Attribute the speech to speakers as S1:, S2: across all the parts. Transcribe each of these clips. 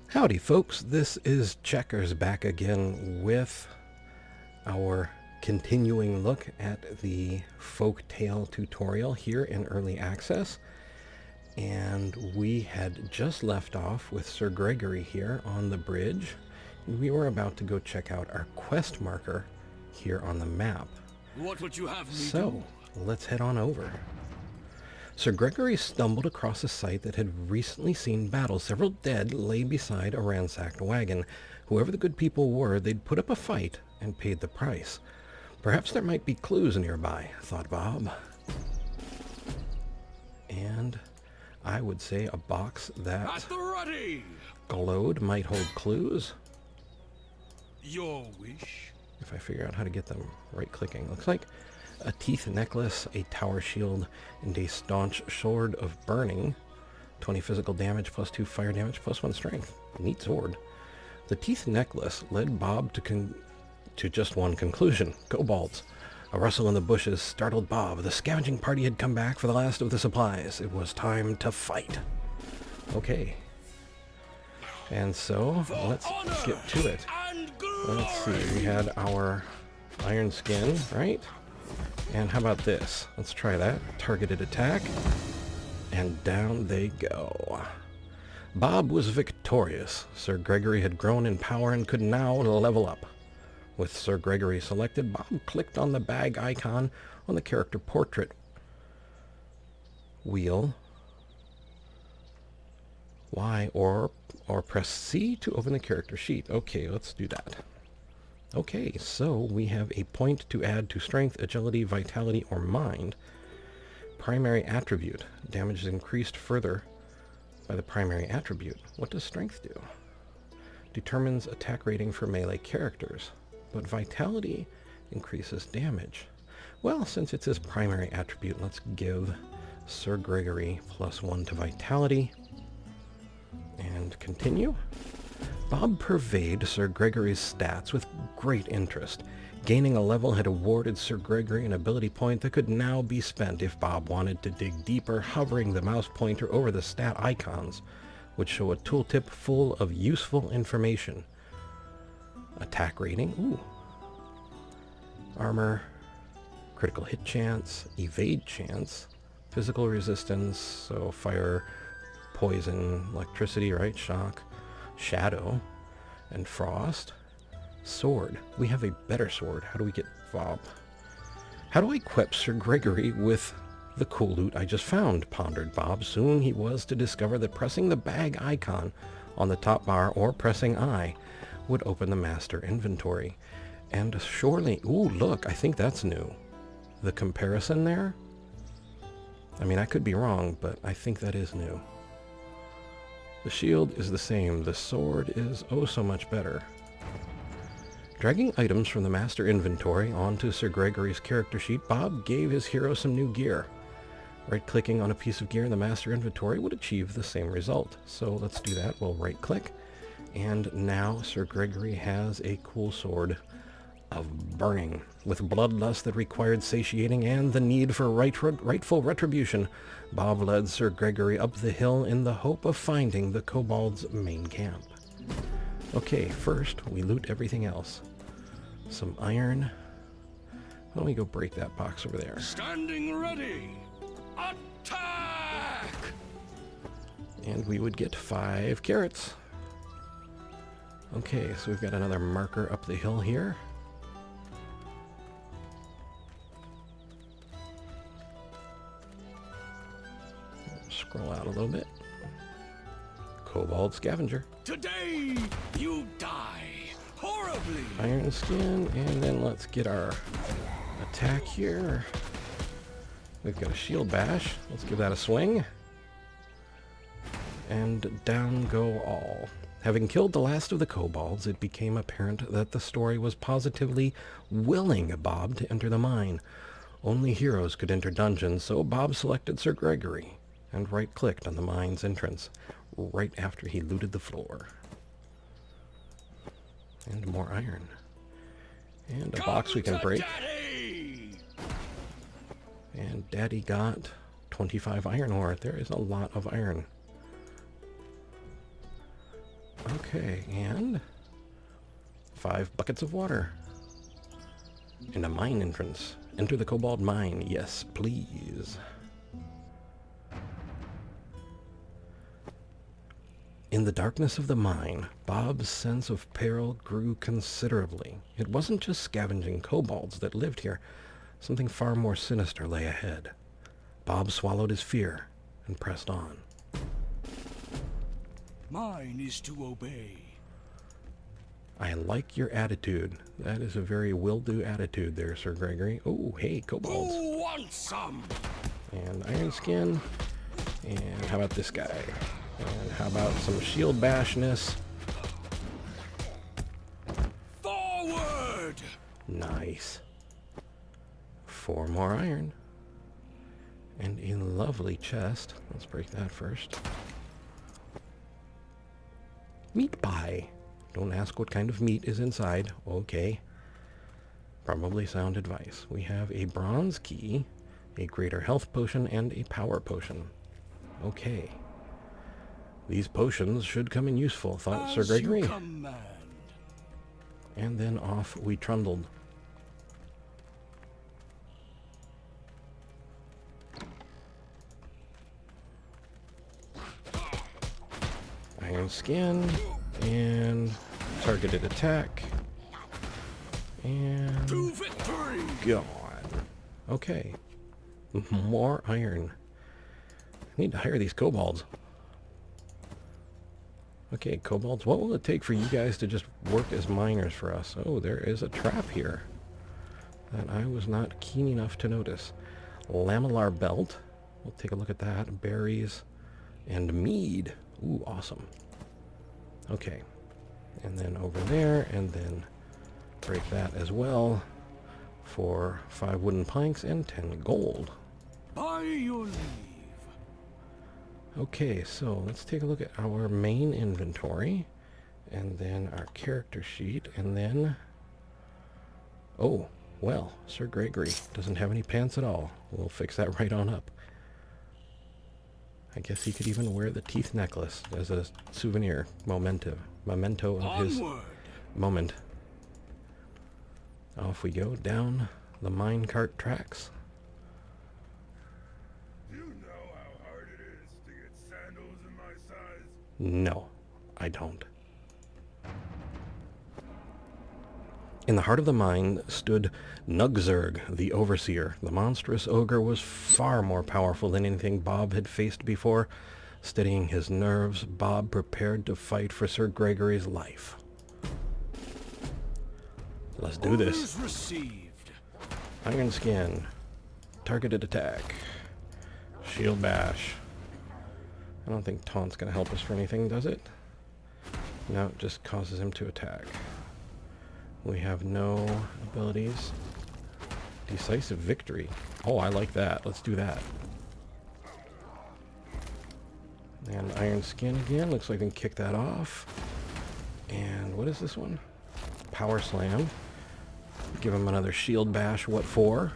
S1: Howdy folks, this is Checkers back again with our continuing look at the folktale tutorial here in early access. And we had just left off with Sir Gregory here on the bridge. We were about to go check out our quest marker here on the map.
S2: What would you have me
S1: So let's head on over. Sir Gregory stumbled across a site that had recently seen battle. Several dead lay beside a ransacked wagon. Whoever the good people were, they'd put up a fight and paid the price. Perhaps there might be clues nearby, thought Bob. And I would say a box that
S2: at the ready?
S1: glowed might hold clues.
S2: Your wish.
S1: If I figure out how to get them right-clicking. Looks like a teeth necklace, a tower shield, and a staunch sword of burning. 20 physical damage, plus 2 fire damage, plus 1 strength. Neat sword. The teeth necklace led Bob to just one conclusion. Kobolds. A rustle in the bushes startled Bob. The scavenging party had come back for the last of the supplies. It was time to fight. Okay. And so, let's get to it. Let's see, we had our iron skin, right? And how about this? Let's try that. Targeted attack. And down they go. Bob was victorious. Sir Gregory had grown in power and could now level up. With Sir Gregory selected, Bob clicked on the bag icon on the character portrait wheel. Y or press C to open the character sheet. Okay, let's do that. Okay, so we have a point to add to strength, agility, vitality, or mind. Primary attribute. Damage is increased further by the primary attribute. What does strength do? Determines attack rating for melee characters, but vitality increases damage. Well, since it's his primary attribute, let's give Sir Gregory +1 to vitality. And continue. Bob surveyed Sir Gregory's stats with great interest. Gaining a level had awarded Sir Gregory an ability point that could now be spent if Bob wanted to dig deeper. Hovering the mouse pointer over the stat icons would show a tooltip full of useful information. Attack rating, ooh. Armor, critical hit chance, evade chance, physical resistance, so fire, poison, electricity, right, shock, shadow, and frost. Sword. We have a better sword. How do we get Bob? How do I equip Sir Gregory with the cool loot I just found? Pondered Bob. Soon he was to discover that pressing the bag icon on the top bar or pressing I would open the master inventory. And surely, ooh, look, I think that's new. The comparison there? I mean, I could be wrong, but I think that is new. The shield is the same. The sword is oh so much better. Dragging items from the master inventory onto Sir Gregory's character sheet, Bob gave his hero some new gear. Right-clicking on a piece of gear in the master inventory would achieve the same result. So let's do that. We'll right-click. And now Sir Gregory has a cool sword of burning. With bloodlust that required satiating and the need for rightful retribution, Bob led Sir Gregory up the hill in the hope of finding the kobolds' main camp. Okay, first we loot everything else. Some iron. Why don't we go break that box over there?
S2: Standing ready. Attack!
S1: And we would get 5 carrots. Okay, so we've got another marker up the hill here. Scroll out a little bit. Kobold scavenger.
S2: Today you die horribly.
S1: Iron skin, and then let's get our attack here. We've got a shield bash. Let's give that a swing. And down go all. Having killed the last of the kobolds, it became apparent that the story was positively willing Bob to enter the mine. Only heroes could enter dungeons, so Bob selected Sir Gregory and right-clicked on the mine's entrance right after he looted the floor. And more iron. And a box we can break.
S2: Daddy!
S1: And Daddy got 25 iron ore. There is a lot of iron. Okay, and 5 buckets of water. And a mine entrance. Enter the Cobalt Mine. Yes, please. In the darkness of the mine, Bob's sense of peril grew considerably. It wasn't just scavenging kobolds that lived here. Something far more sinister lay ahead. Bob swallowed his fear and pressed on.
S2: Mine is to obey.
S1: I like your attitude. That is a very will-do attitude there, Sir Gregory. Oh, hey, kobolds.
S2: Who wants some?
S1: And iron skin. And how about this guy? And how about some shield bashness?
S2: Forward!
S1: Nice. 4 more iron. And a lovely chest. Let's break that first. Meat pie. Don't ask what kind of meat is inside. Okay. Probably sound advice. We have a bronze key, a greater health potion, and a power potion. Okay. These potions should come in useful, thought Sir Gregory.
S2: As you command.
S1: And then off we trundled. Iron skin, and targeted attack, and
S2: To victory!
S1: gone. Okay, more iron. I need to hire these kobolds. Okay, kobolds, what will it take for you guys to just work as miners for us? Oh, there is a trap here that I was not keen enough to notice. Lamellar belt. We'll take a look at that. Berries and mead. Ooh, awesome. Okay. And then over there, and then break that as well for 5 wooden planks and 10 gold.
S2: By your leave.
S1: Okay, so let's take a look at our main inventory, and then our character sheet, and then... Oh, well, Sir Gregory doesn't have any pants at all. We'll fix that right on up. I guess he could even wear the teeth necklace as a souvenir, memento of his moment. Off we go down the minecart tracks.
S3: Do you know how hard it is to get sandals in my size?
S1: No, I don't. In the heart of the mine stood Nugzerg, the Overseer. The monstrous ogre was far more powerful than anything Bob had faced before. Steadying his nerves, Bob prepared to fight for Sir Gregory's life. Let's do this.
S2: Orders received.
S1: Iron skin. Targeted attack. Shield bash. I don't think taunt's going to help us for anything, does it? No, it just causes him to attack. We have no abilities. Decisive victory. Oh, I like that. Let's do that. And iron skin again. Looks like we can kick that off. And what is this one? Power slam. Give him another shield bash. What for?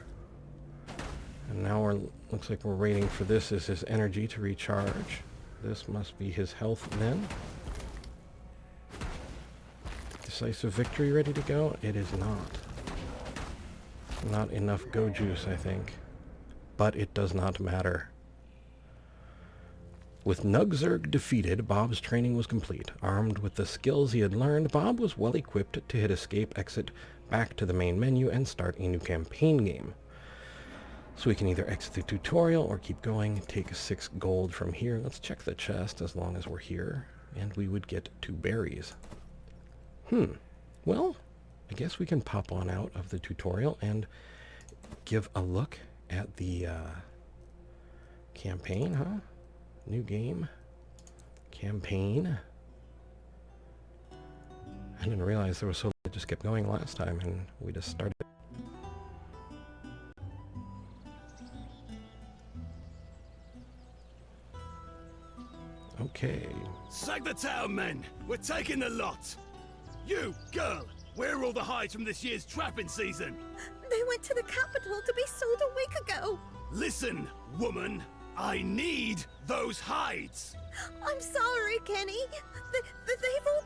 S1: And now looks like we're waiting for this as his energy to recharge. This must be his health then. Decisive victory ready to go? It is not. Not enough go juice, I think. But it does not matter. With Nugzerg defeated, Bob's training was complete. Armed with the skills he had learned, Bob was well equipped to hit escape, exit back to the main menu, and start a new campaign game. So we can either exit the tutorial or keep going, take 6 gold from here. Let's check the chest as long as we're here, and we would get 2 berries. Well, I guess we can pop on out of the tutorial and give a look at the campaign, huh? New game. Campaign. I didn't realize there was so long. It just kept going last time and we just started. Okay.
S2: Sack the town, men. We're taking the lot. You, girl, where are all the hides from this year's trapping season?
S4: They went to the capital to be sold a week ago.
S2: Listen, woman. I need those hides.
S4: I'm sorry, Kenny. They've all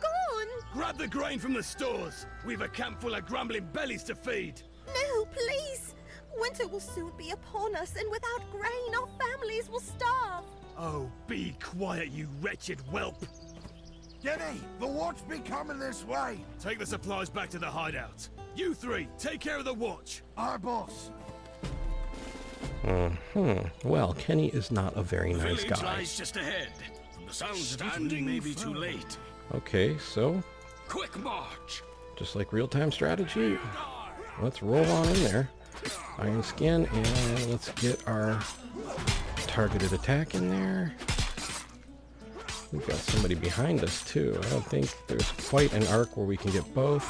S2: grab the grain from the stores. We've a camp full of grumbling bellies to feed.
S4: No, please! Winter will soon be upon us, and without grain, our families will starve.
S2: Oh, be quiet, you wretched whelp.
S3: Jenny, the watch be coming this way.
S2: Take the supplies back to the hideout. You three, take care of the watch.
S3: Our boss.
S1: Well, Kenny is not a very nice
S2: Village
S1: guy.
S2: lies just ahead. From the sounds of it, we may be too late.
S1: Okay, so
S2: Quick march.
S1: just like real-time strategy, let's roll on in there. Iron Skin, and let's get our targeted attack in there. We've got somebody behind us too. I don't think there's quite an arc where we can get both,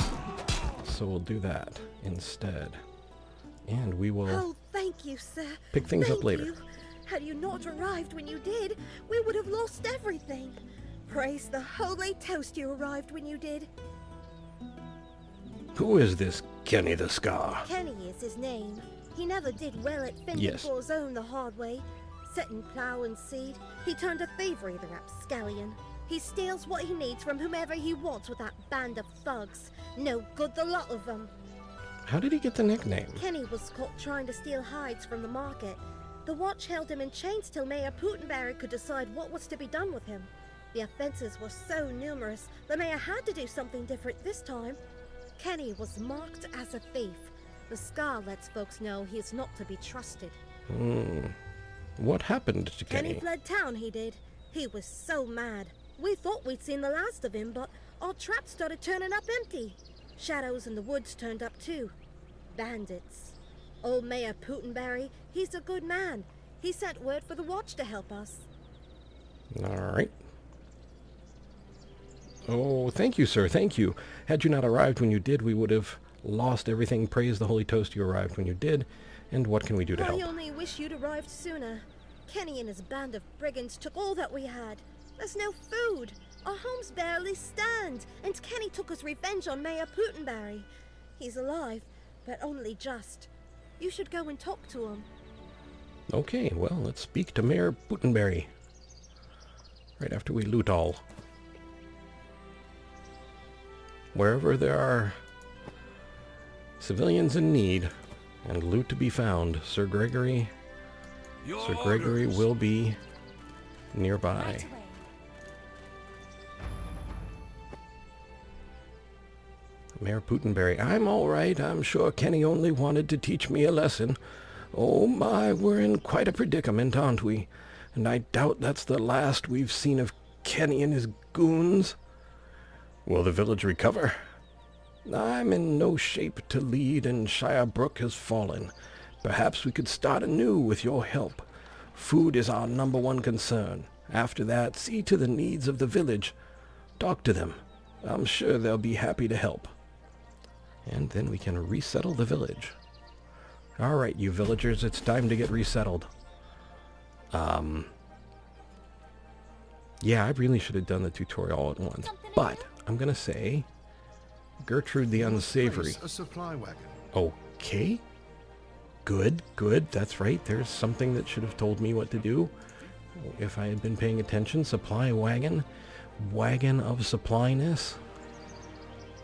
S1: so we'll do that instead. And we will
S4: Oh, thank you, sir.
S1: pick things up
S4: Thank
S1: later.
S4: you. Had you not arrived when you did, we would have lost everything. Praise the holy toast you arrived when you did.
S1: Who is this Kenny the Scar?
S4: Kenny is his name. He never did well at fending
S1: Yes.
S4: for his own the hard way. Setting plough and seed, he turned a thievery, the rapscallion. He steals what he needs from whomever he wants with that band of thugs. No good, the lot of them.
S1: How did he get the nickname?
S4: Kenny was caught trying to steal hides from the market. The watch held him in chains till Mayor Putenberry could decide what was to be done with him. The offenses were so numerous, the mayor had to do something different this time. Kenny was marked as a thief. The Scar lets folks know he is not to be trusted.
S1: What happened to
S4: Kenny
S1: Kenny?
S4: fled town, he did. He was so mad. We thought we'd seen the last of him, but our traps started turning up empty. Shadows in the woods turned up too. Bandits. Old Mayor Putenberry, he's a good man. He sent word for the watch to help us.
S1: Alright. Oh, thank you, sir, thank you. Had you not arrived when you did, we would have lost everything. Praise the holy toast you arrived when you did. And what can we do to
S4: I
S1: help?
S4: only wish you'd arrived sooner. Kenny and his band of brigands took all that we had. There's no food. Our homes barely stand. And Kenny took his revenge on Mayor Putenberry. He's alive, but only just. You should go and talk to him.
S1: Okay, well, let's speak to Mayor Putenberry. Right after we loot all. Wherever there are civilians in need and loot to be found, Sir Gregory will be nearby. Mayor Putenberry, I'm all right. I'm sure Kenny only wanted to teach me a lesson. Oh my, we're in quite a predicament, aren't we? And I doubt that's the last we've seen of Kenny and his goons. Will the village recover? I'm in no shape to lead, and Shire Brook has fallen. Perhaps we could start anew with your help. Food is our #1 concern. After that, see to the needs of the village. Talk to them. I'm sure they'll be happy to help. And then we can resettle the village. All right, you villagers, it's time to get resettled. Yeah, I really should have done the tutorial all at once. But I'm going to say Gertrude the Unsavory.
S5: A supply wagon.
S1: Okay. Good, good. That's right. There's something that should have told me what to do if I had been paying attention. Supply wagon. Wagon of supplyness.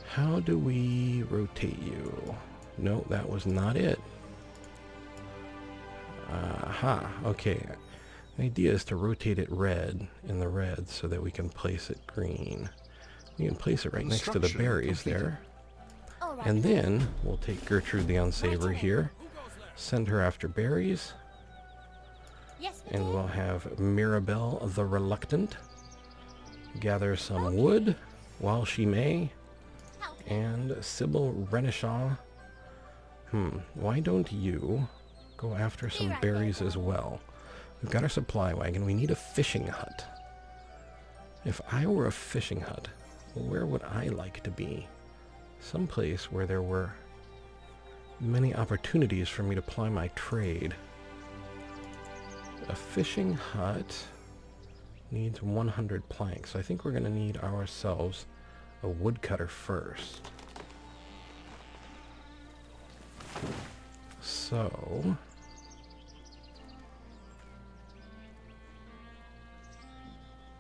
S1: How do we rotate you? No, that was not it. Aha. Okay. The idea is to rotate it red in the red so that we can place it green. We can place it right next to the
S5: Construction
S1: berries
S5: completed.
S1: there. And then we'll take Gertrude the Unsavory here, send her after berries, and we'll have Mirabelle the Reluctant gather some wood while she may, and Sybil Renishaw, why don't you go after some berries as well? We've got our supply wagon. We need a fishing hut. If I were a fishing hut, where would I like to be? Someplace where there were many opportunities for me to ply my trade. A fishing hut needs 100 planks. I think we're going to need ourselves a woodcutter first. So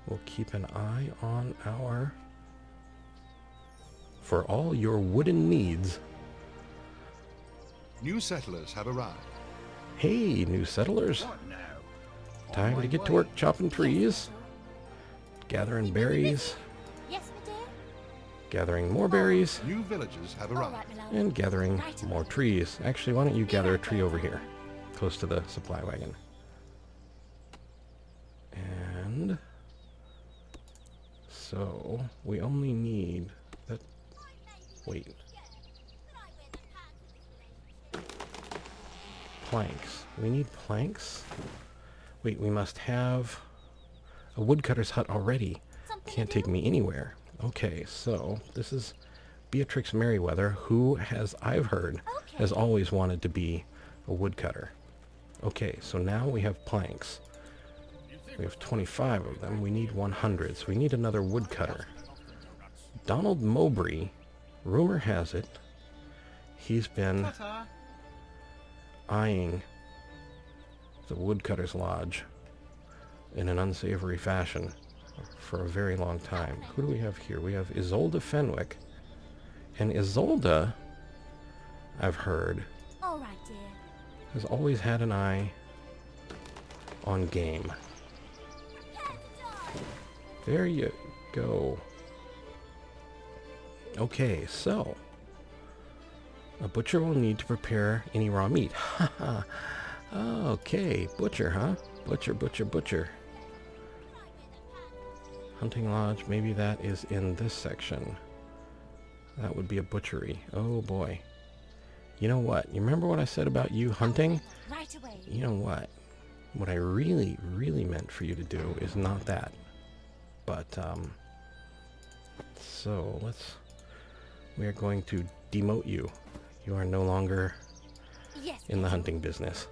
S1: we'll keep an eye on our for all your wooden needs.
S5: New settlers have arrived.
S1: Hey, new settlers.
S2: What now?
S1: Time to get to work chopping trees, gathering berries,
S6: Yes, my dear.
S1: gathering more berries,
S5: New villagers have
S6: All
S5: arrived.
S6: right, my love.
S1: and gathering
S6: Right
S1: more
S6: away.
S1: trees. Actually, why don't you gather a tree over here, close to the supply wagon. And so we only need that. Wait. Planks. We need planks? Wait, we must have a woodcutter's hut already.
S6: Something
S1: Can't
S6: to
S1: take
S6: do?
S1: me anywhere. Okay, so this is Beatrix Merriweather, who I've heard, has
S6: Okay.
S1: always wanted to be a woodcutter. Okay, so now we have planks. We have 25 of them. We need 100, so we need another woodcutter. Donald Mowbray, rumor has it, he's been eyeing the woodcutter's lodge in an unsavory fashion for a very long time. Who do we have here? We have Isolde Fenwick. And Isolde, I've heard,
S6: All right, dear.
S1: has always had an eye on game. There you go. Okay, so a butcher will need to prepare any raw meat. Haha. Okay, butcher, huh? Butcher, butcher, butcher. Hunting lodge, maybe that is in this section. That would be a butchery. Oh boy. You know what? You remember what I said about you hunting?
S6: Right away.
S1: You know what? What I really, really meant for you to do is not that. But, so we are going to demote you. You are no longer
S6: Yes.
S1: in the hunting business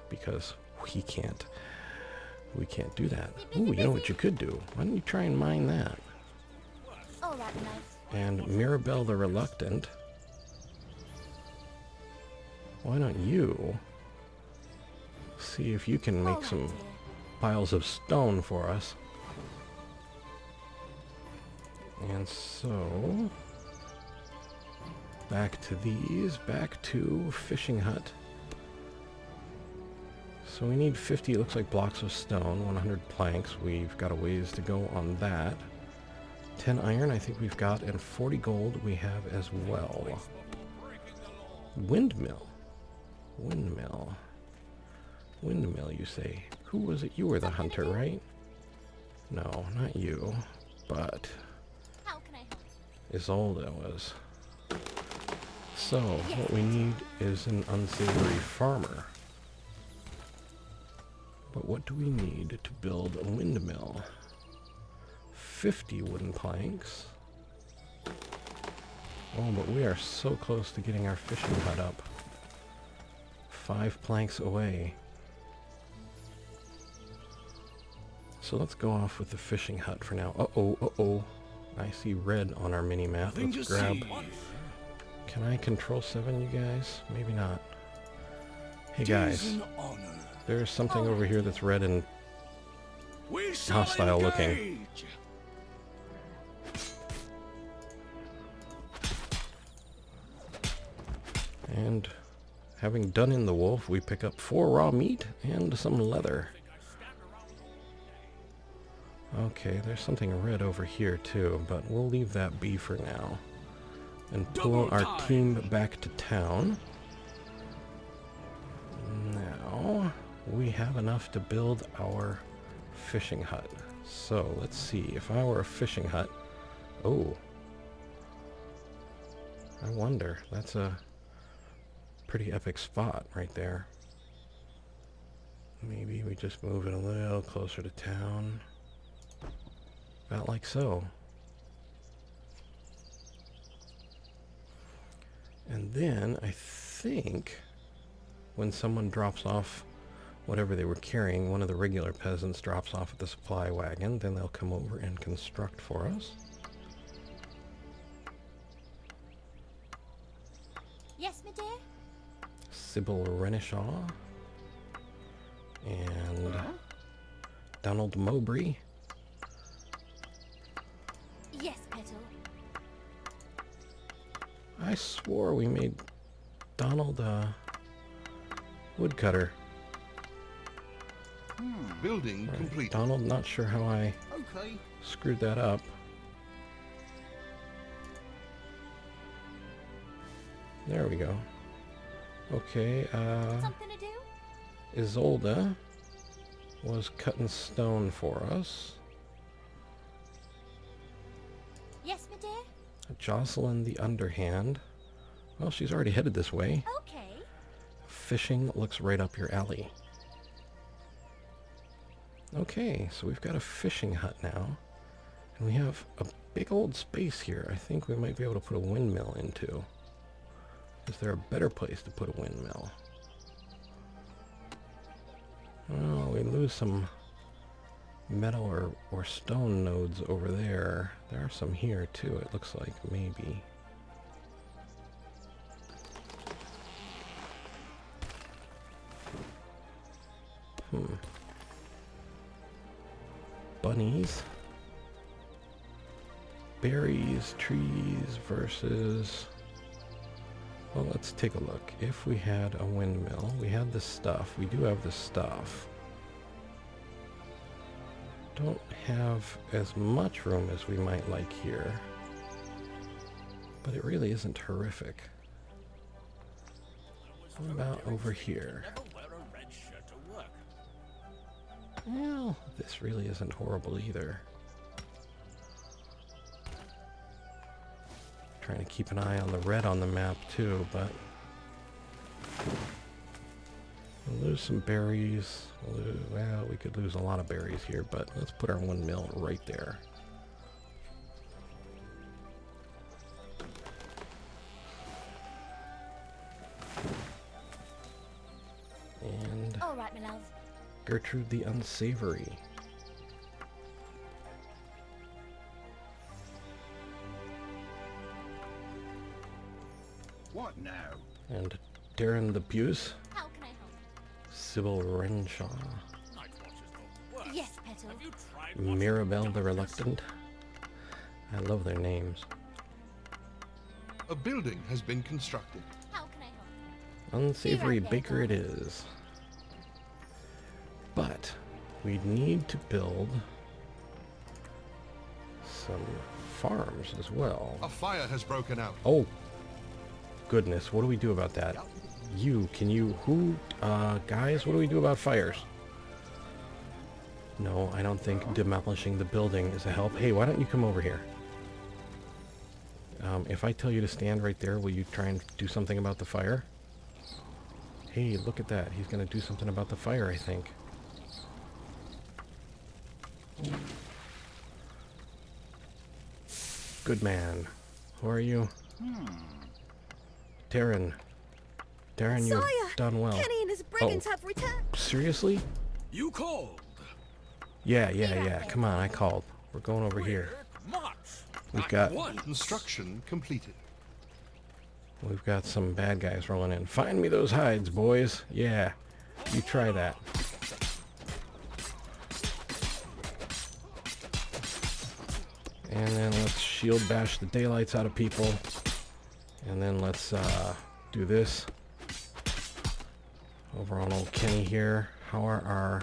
S1: because we can't do that. Ooh, you know what you could do? Why don't you try and mine that?
S6: All right, my love.
S1: And Mirabelle the Reluctant, why don't you see if you can
S6: All
S1: make
S6: right,
S1: some
S6: dear.
S1: piles of stone for us. And so, back to these, back to fishing hut. So we need 50, it looks like, blocks of stone, 100 planks. We've got a ways to go on that. 10 iron I think we've got, and 40 gold we have as well. Windmill. Windmill. Windmill, you say. Who was it? You were the hunter, right? No, not you. But
S6: How can I help?
S1: Isolde was. So, what we need is an unsavory farmer. But what do we need to build a windmill? 50 wooden planks. Oh, but we are so close to getting our fishing hut up. 5 planks away. So let's go off with the fishing hut for now. Uh-oh, uh-oh. I see red on our mini-map.
S2: Nothing
S1: Let's
S2: to
S1: grab...
S2: see.
S1: Can I control 7, you guys? Maybe not. Hey,
S2: Tis
S1: guys.
S2: an honor.
S1: There's something over here that's red and
S2: We shall
S1: hostile looking.
S2: engage.
S1: And having done in the wolf, we pick up 4 raw meat and some leather. Okay, there's something red over here too, but we'll leave that be for now. And pull
S2: Double
S1: our
S2: time.
S1: team back to town. Now, we have enough to build our fishing hut. So, let's see, if I were a fishing hut... Oh. I wonder, that's a pretty epic spot right there. Maybe we just move it a little closer to town. About like so. And then I think when someone drops off whatever they were carrying, one of the regular peasants drops off at the supply wagon, then they'll come over and construct for us.
S6: Yes, my dear.
S1: Sybil Renishaw and Donald Mowbray.
S6: Yes, Petal.
S1: I swore we made Donald a woodcutter.
S5: Building
S1: Right.
S5: complete.
S1: Donald, not sure how I
S2: Okay.
S1: screwed that up. There we go. Okay,
S6: Something to do?
S1: Isolde was cutting stone for us.
S6: Yes, my dear?
S1: Jocelyn the Underhand. Well, she's already headed this way.
S6: Okay.
S1: Fishing looks right up your alley. Okay, so we've got a fishing hut now. And we have a big old space here. I think we might be able to put a windmill into. Is there a better place to put a windmill? Oh, we lose some metal or stone nodes over there. There are some here too, it looks like, maybe. Bunnies. Berries, trees versus... Well, let's take a look. If we had a windmill, we had the stuff. We do have the stuff. Don't have as much room as we might like here. But it really isn't horrific. What about over here? Well, this really isn't horrible either. Trying to keep an eye on the red on the map too, but we'll lose some berries. Well, we could lose a lot of berries here, but let's put our windmill right there. And
S6: All right, my love.
S1: Gertrude the Unsavory.
S2: What now?
S1: And Darren the Buse.
S6: How can I help?
S1: Sybil Renshaw.
S6: Yes, Petal.
S1: Mirabelle the Reluctant. I love their names.
S5: A building has been constructed.
S6: How can I help?
S1: Unsavory
S6: Be right there,
S1: baker it is. But we need to build some farms as well.
S5: A fire has broken out.
S1: Oh, goodness. What do we do about that? Guys, what do we do about fires? No, I don't think demolishing the building is a help. Hey, why don't you come over here? If I tell you to stand right there, will you try and do something about the fire? Hey, look at that. He's going to do something about the fire, I think. Good man. Who are you? Darren. Darren, you've
S4: Sire,
S1: done well.
S4: Kenny and his brigands have returned.
S1: Seriously?
S2: You called.
S1: Yeah. Come on, I called. We're going over here. We've got
S5: Construction completed.
S1: some bad guys rolling in. Find me those hides, boys. Yeah. You try that. And then let's shield bash the daylights out of people. And then let's do this. Over on old Kenny here. How are our...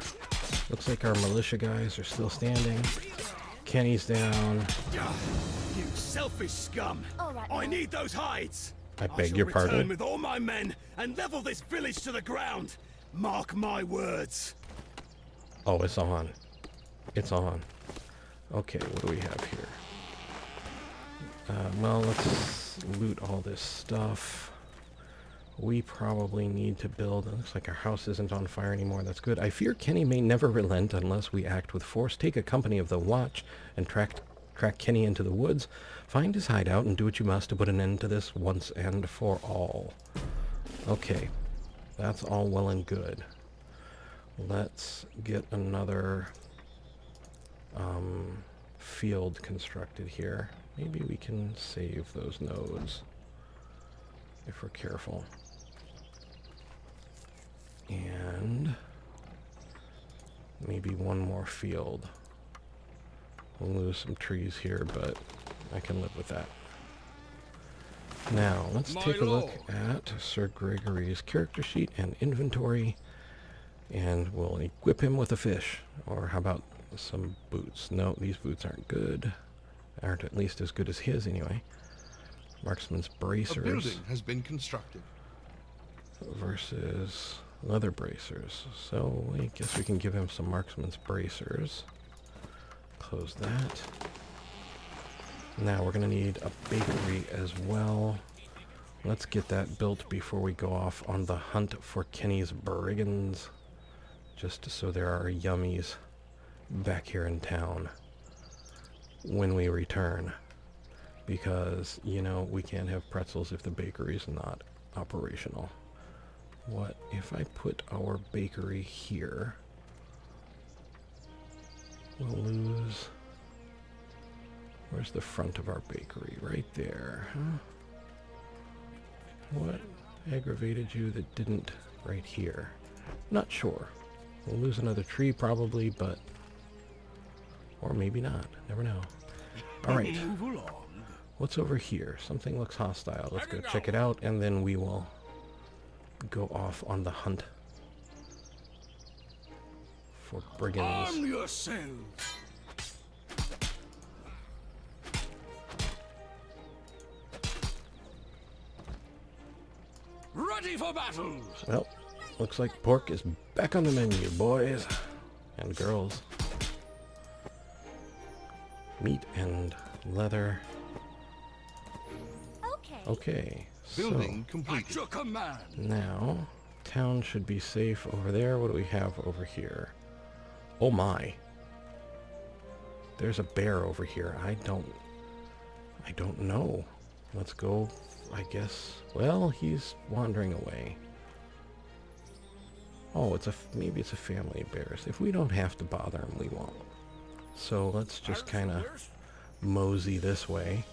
S1: Looks like our militia guys are still standing. Kenny's down.
S2: You selfish scum!
S6: All right,
S2: I
S6: now.
S2: need those hides!
S1: I beg
S2: shall
S1: your
S2: return
S1: pardon?
S2: with all my men and level this village to the ground. Mark my words.
S1: Oh, it's on. It's on. Okay, what do we have here? Well, let's loot all this stuff. We probably need to build... It looks like our house isn't on fire anymore. That's good. I fear Kenny may never relent unless we act with force. Take a company of the watch and track Kenny into the woods. Find his hideout and do what you must to put an end to this once and for all. Okay. That's all well and good. Let's get another field constructed here. Maybe we can save those nodes if we're careful. And maybe one more field. We'll lose some trees here, but I can live with that. Now, let's
S2: My
S1: take a look
S2: lord.
S1: at Sir Gregory's character sheet and inventory, and we'll equip him with a fish. Or how about some boots? No, these boots aren't good. Aren't at least as good as his, anyway. Marksman's
S5: A
S1: bracers
S5: building has been constructed.
S1: versus leather bracers. So I guess we can give him some marksman's bracers. Close that. Now we're going to need a bakery as well. Let's get that built before we go off on the hunt for Kenny's brigands. Just so there are yummies back here in town when we return. Because, you know, we can't have pretzels if the bakery's not operational. What if I put our bakery here? We'll lose... Where's the front of our bakery? Right there, huh? What aggravated you that didn't right here? Not sure. We'll lose another tree probably, but... Or maybe not. Never know. Alright.
S2: Move along.
S1: What's over here? Something looks hostile. Let's go check it out, and then we will go off on the hunt for brigands.
S2: Arm yourselves. Ready for battle.
S1: Well, looks like pork is back on the menu, boys and girls. Meat and leather.
S6: Okay.
S1: Okay,
S5: Building
S2: At
S5: completed.
S2: your command.
S1: so now town should be safe over there. What do we have over here? Oh my. There's a bear over here. I don't know. Let's go, I guess. Well, he's wandering away. Oh, maybe it's a family of bears. If we don't have to bother him, we won't. So let's just kind of mosey this way.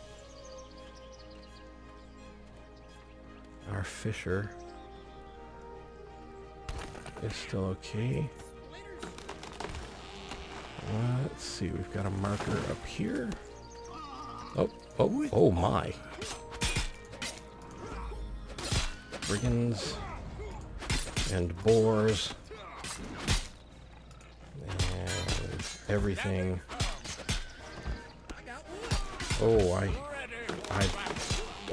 S1: Our fisher is still okay. Let's see, we've got a marker up here. Oh my. Brigands and boars and everything. Oh,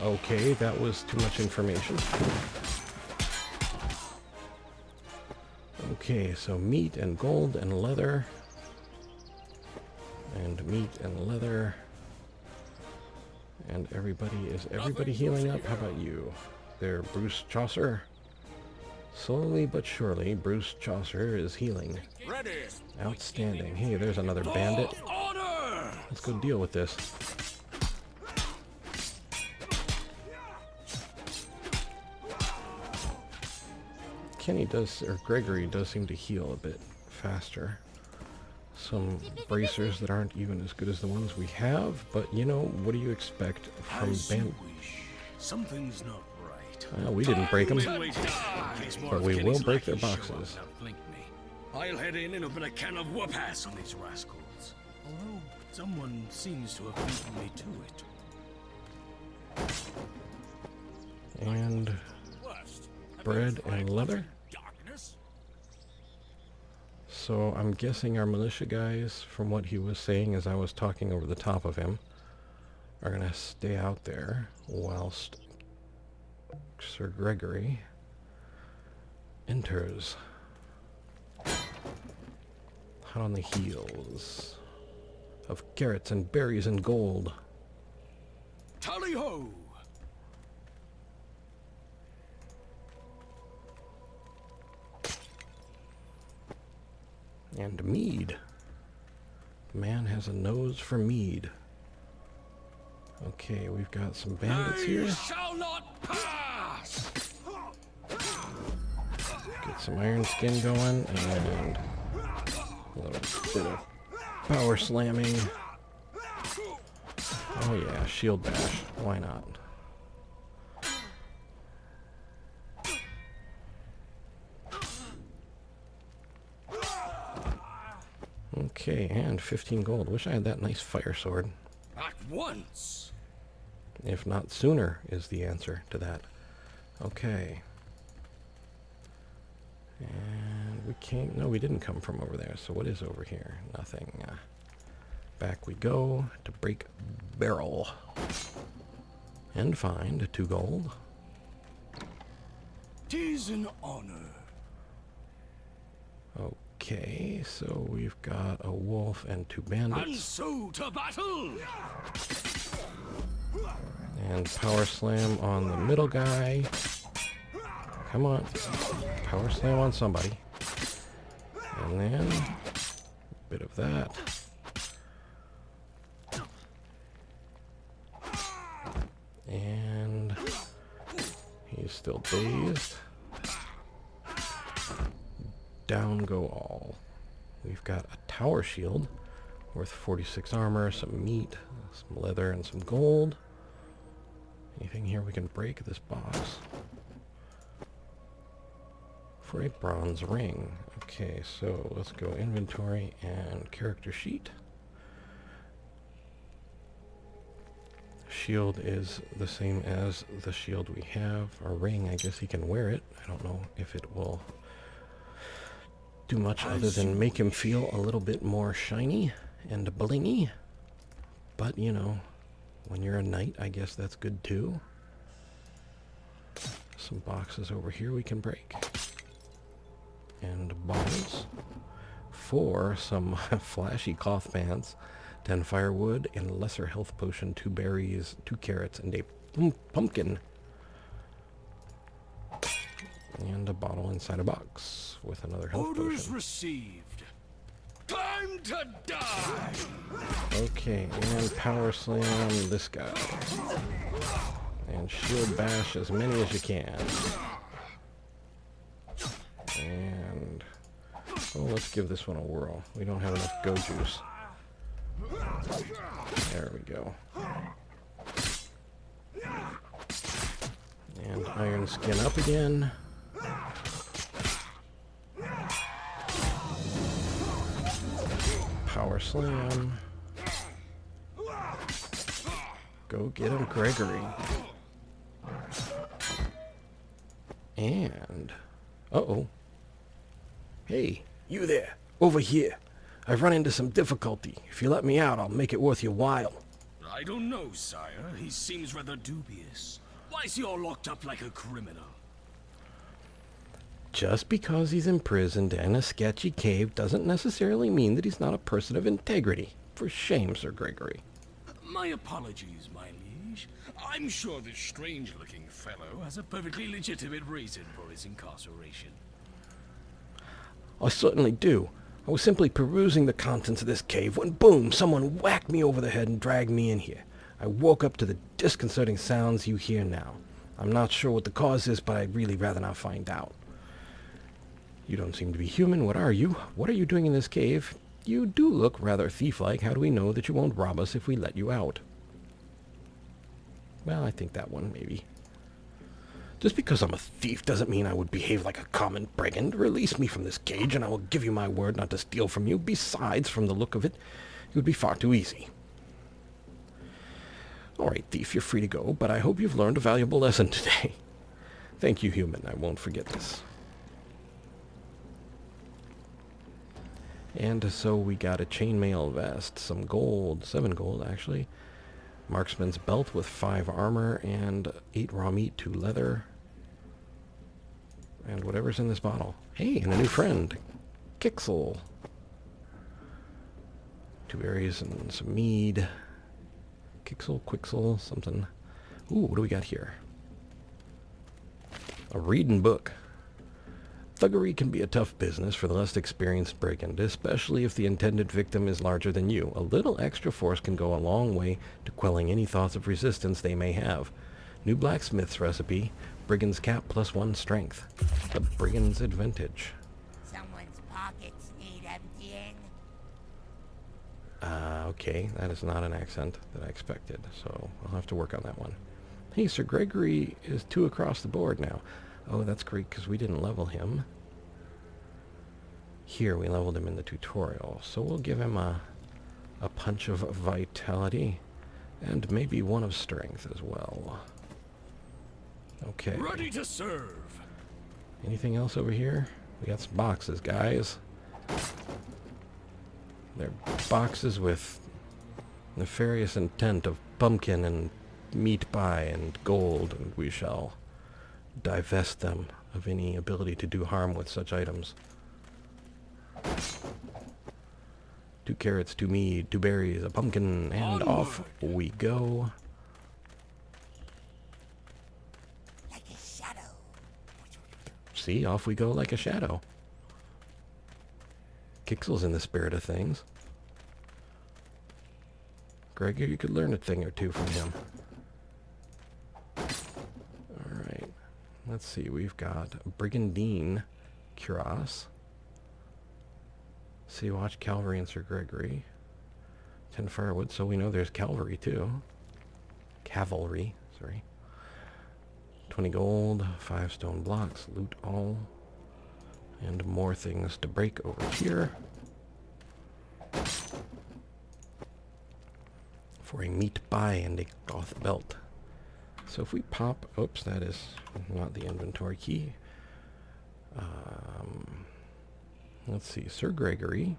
S1: okay, that was too much information. Okay, so meat and gold and leather. And meat and leather. And is everybody healing up? How about you? There, Bruce Chaucer. Slowly but surely, Bruce Chaucer is healing.
S2: Ready.
S1: Outstanding. Hey, there's another bandit.
S2: Order.
S1: Let's go deal with this. Gregory does seem to heal a bit faster. Some bracers that aren't even as good as the ones we have, but you know, what do you expect from
S2: As you
S1: bandit?
S2: wish. Something's not right.
S1: Well, we didn't break them,
S2: But
S1: we will break their boxes.
S2: I'll head in and open a can of whoop ass on these rascals. Although someone seems to have beaten me to it.
S1: And bread and leather.
S2: Darkness.
S1: So I'm guessing our militia guys, from what he was saying as I was talking over the top of him, are going to stay out there whilst Sir Gregory enters. Hot on the heels of carrots and berries and gold.
S2: Tally ho!
S1: And mead. The man has a nose for mead. Okay, we've got some bandits here.
S2: Shall not pass!
S1: Get some iron skin going and a little bit of power slamming. Oh yeah, shield bash. Why not? Okay, and 15 gold. Wish I had that nice fire sword.
S2: At once!
S1: If not sooner is the answer to that. Okay. And we can't... No, we didn't come from over there. So what is over here? Nothing. Back we go to break barrel. And find 2 gold.
S2: 'Tis an honor.
S1: Okay, so we've got a wolf and 2
S2: And
S1: bandits.
S2: so to battle!
S1: And power slam on the middle guy. Come on. Power slam on somebody. And then a bit of that. And he's still dazed. Down go all. We've got a tower shield worth 46 armor, some meat, some leather, and some gold. Anything here we can break this box? For a bronze ring. Okay, so let's go inventory and character sheet. Shield is the same as the shield we have. Our ring, I guess he can wear it. I don't know if it will do much other than make him feel a little bit more shiny and blingy. But, you know, when you're a knight, I guess that's good too. Some boxes over here we can break. And bottles. For some flashy cloth pants, 10 firewood, and lesser health potion, 2 berries, 2 carrots, and a pumpkin. And a bottle inside a box with another health
S2: Orders
S1: potion.
S2: received. Time to die!
S1: Okay, and power slam this guy. And shield bash as many as you can. And... oh, let's give this one a whirl. We don't have enough go juice. There we go. And iron skin up again. Power slam. Go get him, Gregory. And... uh-oh. Hey, you there. Over here. I've run into some difficulty. If you let me out, I'll make it worth your while.
S2: I don't know, sire. He seems rather dubious. Why is he all locked up like a criminal?
S1: Just because he's imprisoned in a sketchy cave doesn't necessarily mean that he's not a person of integrity. For shame, Sir Gregory.
S2: My apologies, my liege. I'm sure this strange-looking fellow has a perfectly legitimate reason for his incarceration.
S1: I certainly do. I was simply perusing the contents of this cave when, boom, someone whacked me over the head and dragged me in here. I woke up to the disconcerting sounds you hear now. I'm not sure what the cause is, but I'd really rather not find out. You don't seem to be human. What are you? What are you doing in this cave? You do look rather thief-like. How do we know that you won't rob us if we let you out? Well, I think that one, maybe. Just because I'm a thief doesn't mean I would behave like a common brigand. Release me from this cage, and I will give you my word not to steal from you. Besides, from the look of it, it would be far too easy. All right, thief, you're free to go, but I hope you've learned a valuable lesson today. Thank you, human. I won't forget this. And so we got a chainmail vest, some gold, 7 gold actually, marksman's belt with 5 armor, and 8 raw meat, 2 leather, and whatever's in this bottle. Hey, and a new friend, Kixel. 2 berries and some mead. Kixel, Quixel, something. Ooh, what do we got here? A reading book. Thuggery can be a tough business for the less experienced brigand, especially if the intended victim is larger than you. A little extra force can go a long way to quelling any thoughts of resistance they may have. New blacksmith's recipe, brigand's cap plus 1 strength. The brigand's advantage.
S6: Someone's pockets need emptying.
S1: Okay, that is not an accent that I expected, so I'll have to work on that one. Hey, Sir Gregory is 2 across the board now. Oh, that's great, because we didn't level him. Here, we leveled him in the tutorial. So we'll give him a punch of vitality. And maybe one of strength as well. Okay.
S2: Ready to serve.
S1: Anything else over here? We got some boxes, guys. They're boxes with nefarious intent of pumpkin and meat pie and gold, and we shall divest them of any ability to do harm with such items. 2 carrots, 2 mead, 2 berries, a pumpkin, and off we go.
S6: Like a shadow.
S1: See, off we go like a shadow. Kixel's in the spirit of things. Gregor, you could learn a thing or two from him. Alright. Let's see, we've got Brigandine Cuirass. Sea Watch, Cavalry, and Sir Gregory. 10 firewood, so we know there's cavalry too. Cavalry, sorry. 20 gold, 5 stone blocks, loot all. And more things to break over here. For a meat pie and a cloth belt. So if we pop... Oops, that is not the inventory key. Let's see, Sir Gregory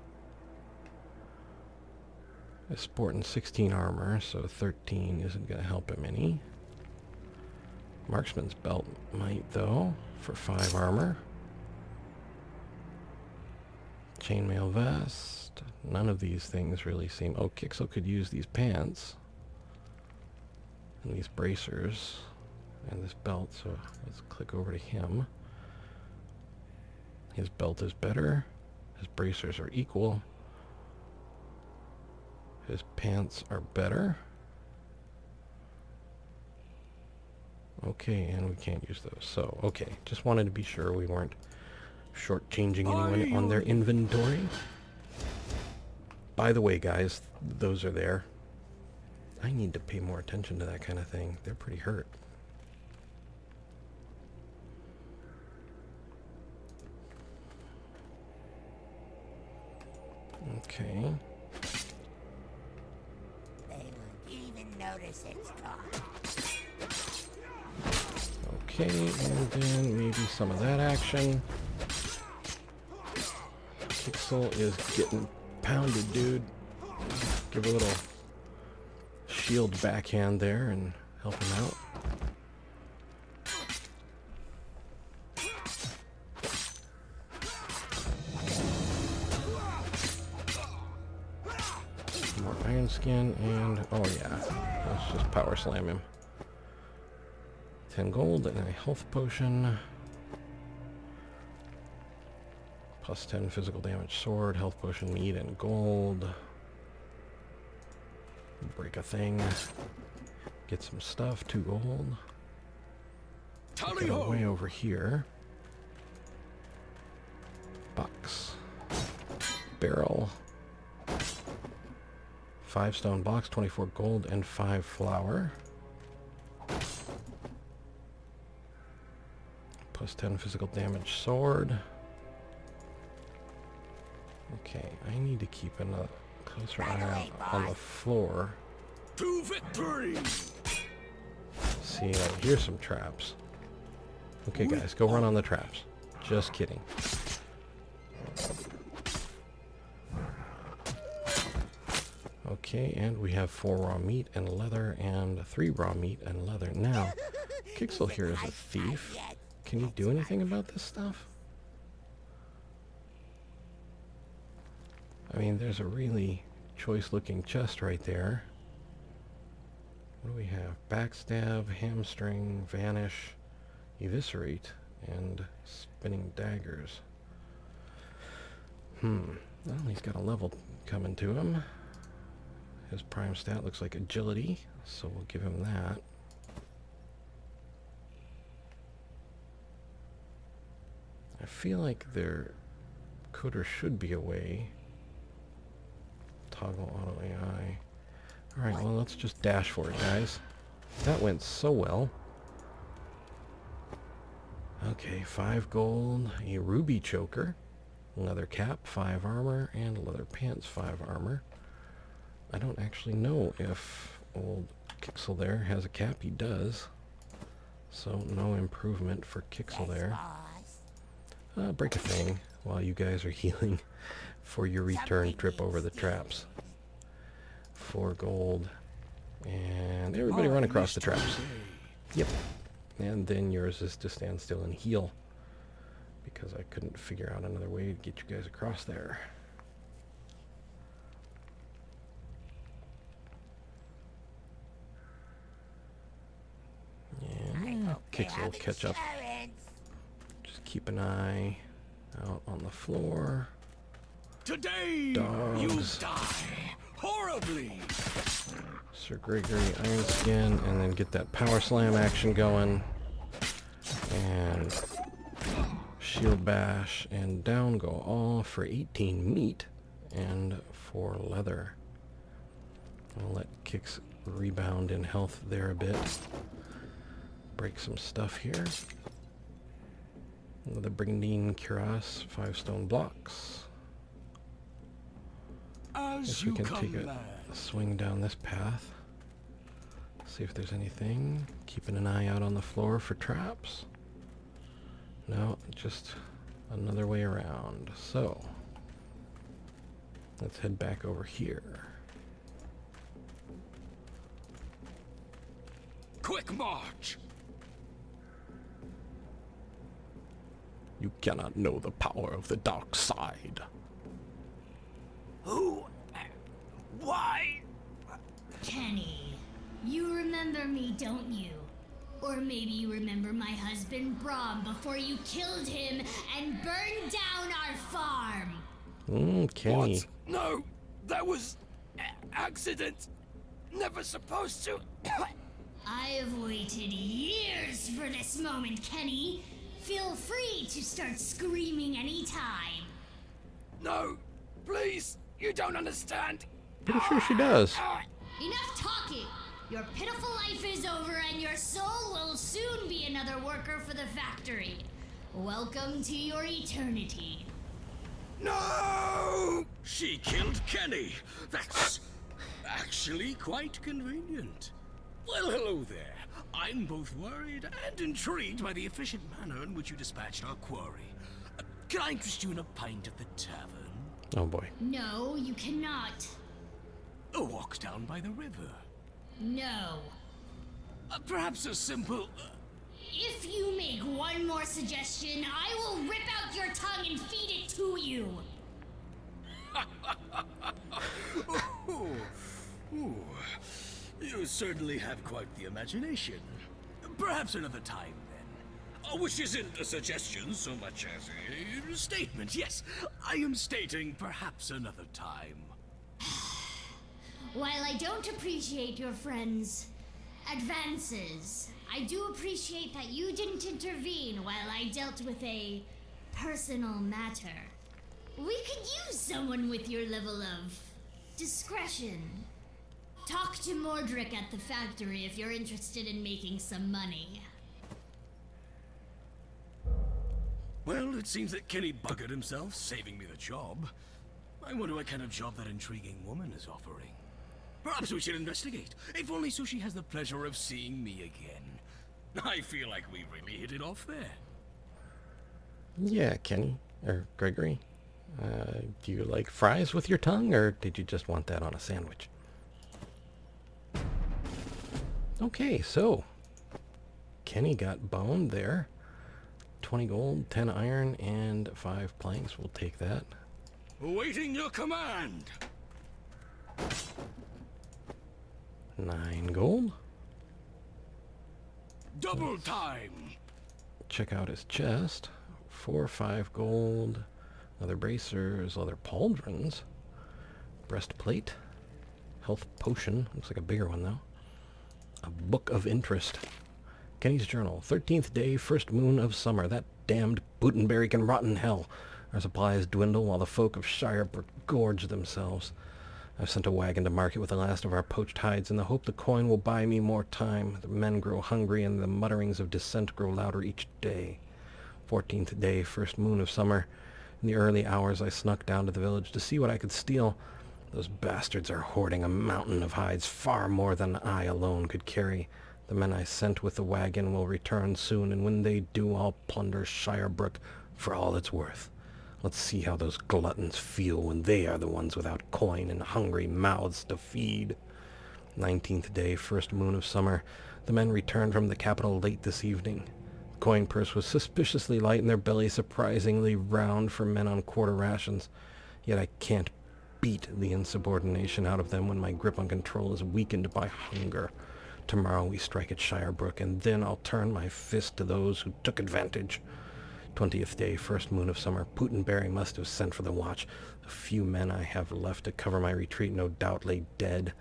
S1: is sporting 16 armor, so 13 isn't going to help him any. Marksman's belt might, though, for 5 armor. Chainmail vest. None of these things really seem... Oh, Kixel could use these pants. And these bracers. And this belt, so let's click over to him. His belt is better. His bracers are equal. His pants are better. Okay, and we can't use those. So, okay. Just wanted to be sure we weren't shortchanging anyone on their inventory. By the way, guys, those are there. I need to pay more attention to that kind of thing. They're pretty hurt. Okay.
S6: They won't even notice it's gone.
S1: Okay, and then maybe some of that action. Kixel is getting pounded, dude. Give a little shield backhand there and help him out. More iron skin and... oh yeah, let's just power slam him. 10 gold and a health potion. Plus 10 physical damage sword, health potion, meat, and gold. Break a thing. Get some stuff, 2 gold. Get away over here. Box. Barrel. 5 stone blocks, 24 gold, and 5 flour. Plus 10 physical damage sword. Okay, I need to keep a closer eye out on the floor.
S2: To victory!
S1: See, here's some traps. Okay, guys, go run on the traps. Just kidding. Okay, and we have 4 raw meat and leather and 3 raw meat and leather. Now, Kixel here is a thief. Can you do anything about this stuff? I mean, there's a really choice-looking chest right there. What do we have? Backstab, hamstring, vanish, eviscerate, and spinning daggers. Well, he's got a level coming to him. His prime stat looks like agility, so we'll give him that. I feel like there could or should be a way. Toggle auto AI. Alright, well, let's just dash for it, guys. That went so well. Okay, 5 gold, a ruby choker, leather cap, 5 armor, and leather pants, 5 armor. I don't actually know if Old Kixel there has a cap. He does. So no improvement for Kixel
S6: Yes,
S1: there.
S6: boss.
S1: Break a thing while you guys are healing for your return
S6: Something
S1: trip over the
S6: needs
S1: traps. 4 gold. And everybody run across the traps. Yep. And then yours is to stand still and heal. Because I couldn't figure out another way to get you guys across there. Yeah, Kix will catch up. Just keep an eye out on the floor.
S2: Today, you
S1: Dogs.
S2: die horribly.
S1: Sir Gregory Iron Skin, and then get that power slam action going. And shield bash, and down go all for 18 meat and 4 leather. I'll let Kix rebound in health there a bit. Break some stuff here. The Brigandine Cuirass, 5 stone blocks.
S2: As
S1: Guess
S2: you
S1: we can take
S2: command.
S1: a swing down this path. See if there's anything. Keeping an eye out on the floor for traps. No, just another way around. So, let's head back over here.
S2: Quick march.
S1: You cannot know the power of the dark side.
S2: Who? Why?
S7: Kenny, you remember me, don't you? Or maybe you remember my husband Brom before you killed him and burned down our farm.
S1: Kenny.
S2: What? No, that was accident. Never supposed to.
S7: I have waited years for this moment, Kenny. Feel free to start screaming anytime.
S2: No, please, you don't understand.
S1: Pretty sure she does.
S7: Enough talking! Your pitiful life is over and your soul will soon be another worker for the factory. Welcome to your eternity.
S2: No! She killed Kenny. That's actually quite convenient. Well, hello there. I'm both worried and intrigued by the efficient manner in which you dispatched our quarry. Can I interest you in a pint at the tavern?
S1: Oh boy.
S7: No, you cannot.
S2: A walk down by the river.
S7: No.
S2: Perhaps a simple...
S7: If you make one more suggestion, I will rip out your tongue and feed it to you.
S2: Ooh. You certainly have quite the imagination. Perhaps another time, then. Which isn't a suggestion so much as a statement. Yes, I am stating perhaps another time.
S7: While I don't appreciate your friend's advances, I do appreciate that you didn't intervene while I dealt with a personal matter. We could use someone with your level of discretion. Talk to Mordric at the factory if you're interested in making some money.
S2: Well, it seems that Kenny buggered himself, saving me the job. I wonder what kind of job that intriguing woman is offering. Perhaps we should investigate, if only so she has the pleasure of seeing me again. I feel like we really hit it off there.
S1: Yeah, Kenny. Or Gregory. Do you like fries with your tongue, or did you just want that on a sandwich? Okay, so Kenny got boned there. 20 gold, 10 iron, and 5 planks. We'll take that.
S2: Awaiting your command.
S1: 9 gold.
S2: Double time.
S1: Check out his chest. 4 or 5 gold. Leather bracers, leather pauldrons. Breastplate. Health potion. Looks like a bigger one, though. A book of interest. Kenny's journal. 13th day, first moon of summer. That damned Bootenberry can rot in hell. Our supplies dwindle while the folk of Shire gorge themselves. I've sent a wagon to market with the last of our poached hides in the hope the coin will buy me more time. The men grow hungry and the mutterings of dissent grow louder each day. 14th day, first moon of summer. In the early hours I snuck down to the village to see what I could steal. Those bastards are hoarding a mountain of hides, far more than I alone could carry. The men I sent with the wagon will return soon, and when they do, I'll plunder Shirebrook for all it's worth. Let's see how those gluttons feel when they are the ones without coin and hungry mouths to feed. 19th day, first moon of summer. The men returned from the capital late this evening. The coin purse was suspiciously light and their bellies surprisingly round for men on quarter rations. Yet I can't beat the insubordination out of them when my grip on control is weakened by hunger. Tomorrow we strike at Shirebrook, and then I'll turn my fist to those who took advantage. 20th day, first moon of summer. Putin-Berry must have sent for the watch. The few men I have left to cover my retreat no doubt lay dead.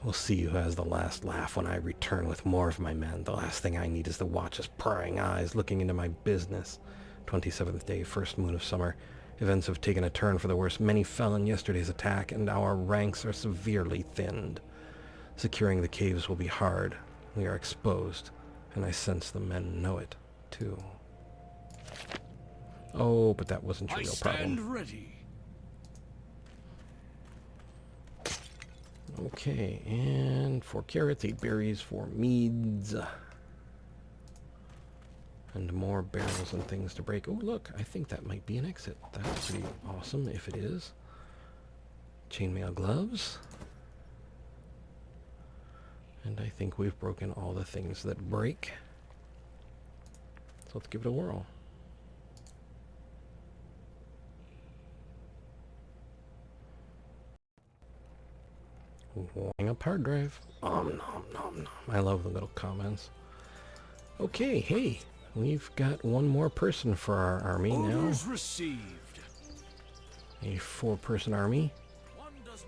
S1: We'll see who has the last laugh when I return with more of my men. The last thing I need is the watch's prying eyes looking into my business. 27th day, first moon of summer. Events have taken a turn for the worse. Many fell in yesterday's attack, and our ranks are severely thinned. Securing the caves will be hard. We are exposed, and I sense the men know it, too. Oh, but that wasn't your real problem.
S2: I stand ready.
S1: Okay, and 4 carrots, 8 berries, 4 meads. And more barrels and things to break. Oh, look, I think that might be an exit. That's pretty awesome if it is. Chainmail gloves. And I think we've broken all the things that break. So let's give it a whirl. Warming up hard drive. Nom nom nom. I love the little comments. Okay, hey, we've got one more person for our army now.
S2: Orders received.
S1: A 4-person army.
S2: One does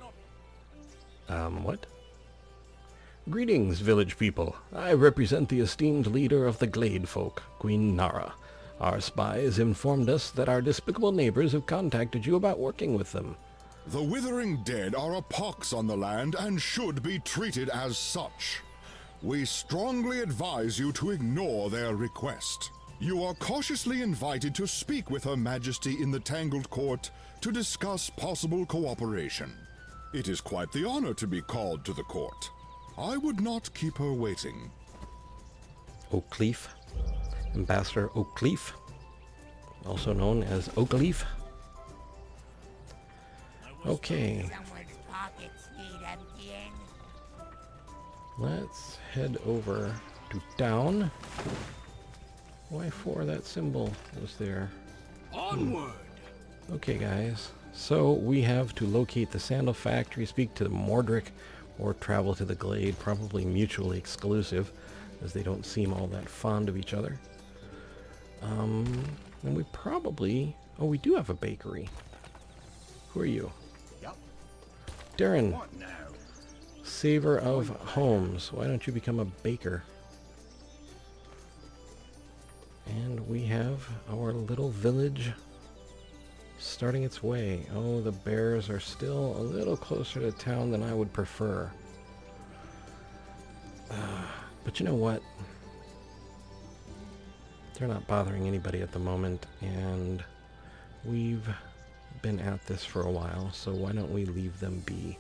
S2: not...
S1: What? Greetings, village people. I represent the esteemed leader of the Glade folk, Queen Nara. Our spies informed us that our despicable neighbors have contacted you about working with them.
S8: The withering dead are a pox on the land and should be treated as such. We strongly advise you to ignore their request. You are cautiously invited to speak with Her Majesty in the Tangled Court to discuss possible cooperation. It is quite the honor to be called to the court. I would not keep her waiting.
S1: Oakleaf. Ambassador Oakleaf, also known as Oakleaf. Okay,
S6: Someone's pockets need emptying.
S1: let's head over to town. Why for that symbol was there?
S2: Onward!
S1: Okay, guys. So we have to locate the sandal factory, speak to the Mordric, or travel to the Glade, probably mutually exclusive, as they don't seem all that fond of each other. And we probably... Oh, we do have a bakery. Who are you?
S3: Yep.
S1: Darren,
S3: What now?
S1: Savor of Homes. Why don't you become a baker? And we have our little village starting its way. Oh, the bears are still a little closer to town than I would prefer. But you know what? They're not bothering anybody at the moment, and we've been at this for a while, so why don't we leave them be?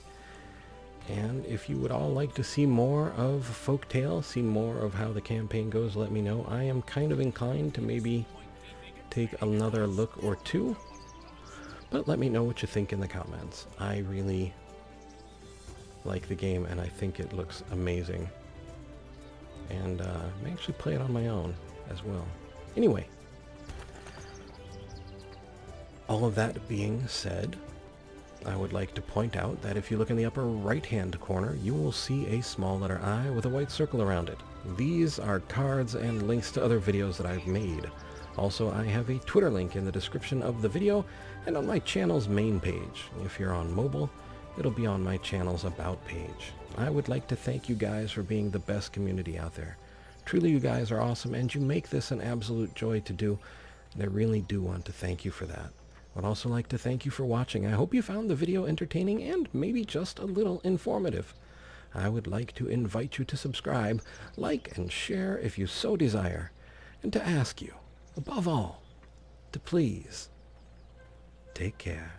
S1: And if you would all like to see more of Folktale, see more of how the campaign goes, let me know. I am kind of inclined to maybe take another look or two, but let me know what you think in the comments. I really like the game, and I think it looks amazing. And I may actually play it on my own as well. Anyway, all of that being said, I would like to point out that if you look in the upper right-hand corner, you will see a small letter I with a white circle around it. These are cards and links to other videos that I've made. Also, I have a Twitter link in the description of the video and on my channel's main page. If you're on mobile, it'll be on my channel's About page. I would like to thank you guys for being the best community out there. Truly, you guys are awesome, and you make this an absolute joy to do, and I really do want to thank you for that. I'd also like to thank you for watching. I hope you found the video entertaining and maybe just a little informative. I would like to invite you to subscribe, like, and share if you so desire, and to ask you, above all, to please take care.